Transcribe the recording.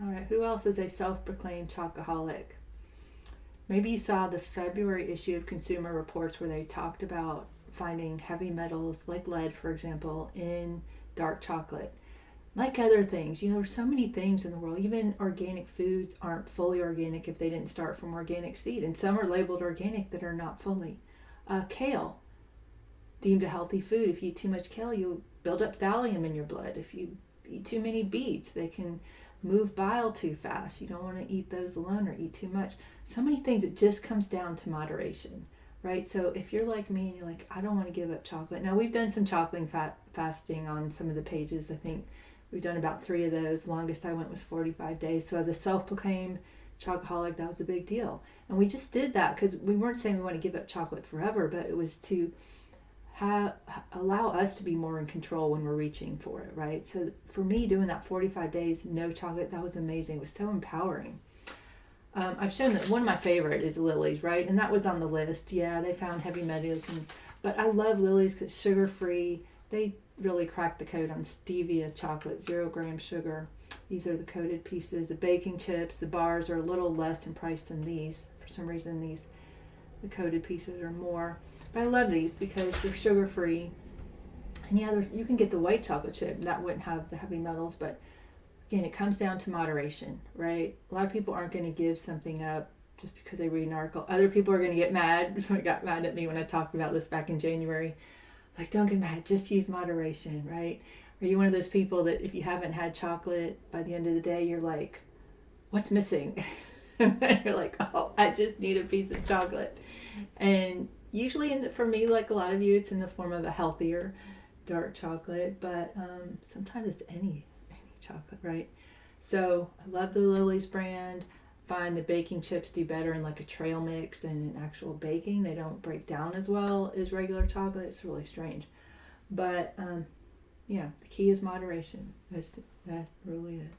All right, who else is a self-proclaimed chocoholic? Maybe you saw the February issue of Consumer Reports where they talked about finding heavy metals like lead, for example, in dark chocolate. Like other things, there's so many things in the world. Even organic foods aren't fully organic if they didn't start from organic seed, and some are labeled organic that are not fully. Kale, deemed a healthy food. If you eat too much kale, you'll build up thallium in your blood. If you eat too many beets, they can move bile too fast. You don't want to eat those alone or eat too much. So many things, it just comes down to moderation, right? So if you're like me and you're like, I don't want to give up chocolate. Now, we've done some chocolate fasting on some of the pages. I think we've done about 3 of those. Longest I went was 45 days. So as a self-proclaimed chocoholic, that was a big deal. And we just did that because we weren't saying we want to give up chocolate forever, but it was to allow us to be more in control when we're reaching for it, right? So for me, doing that 45 days, no chocolate, that was amazing. It was so empowering. I've shown that one of my favorite is Lily's, right? And that was on the list. Yeah, they found heavy metals, but I love Lily's because it's sugar-free. They really cracked the code on stevia chocolate, 0 gram sugar. These are the coated pieces. The baking chips, the bars are a little less in price than these. For some reason, the coated pieces are more. But I love these because they're sugar free. And yeah, you can get the white chocolate chip, and that wouldn't have the heavy metals. But again, it comes down to moderation, right? A lot of people aren't going to give something up just because they read an article. Other people are going to get mad. Got mad at me when I talked about this back in January. Like, don't get mad, just use moderation, right? Are you one of those people that if you haven't had chocolate by the end of the day, you're like, what's missing? And you're like, oh, I just need a piece of chocolate. And usually for me, like a lot of you, it's in the form of a healthier dark chocolate, but sometimes it's any chocolate, right? So I love the Lily's brand. Find the baking chips do better in like a trail mix than in actual baking. They don't break down as well as regular chocolate. It's really strange. But yeah, the key is moderation. That really is.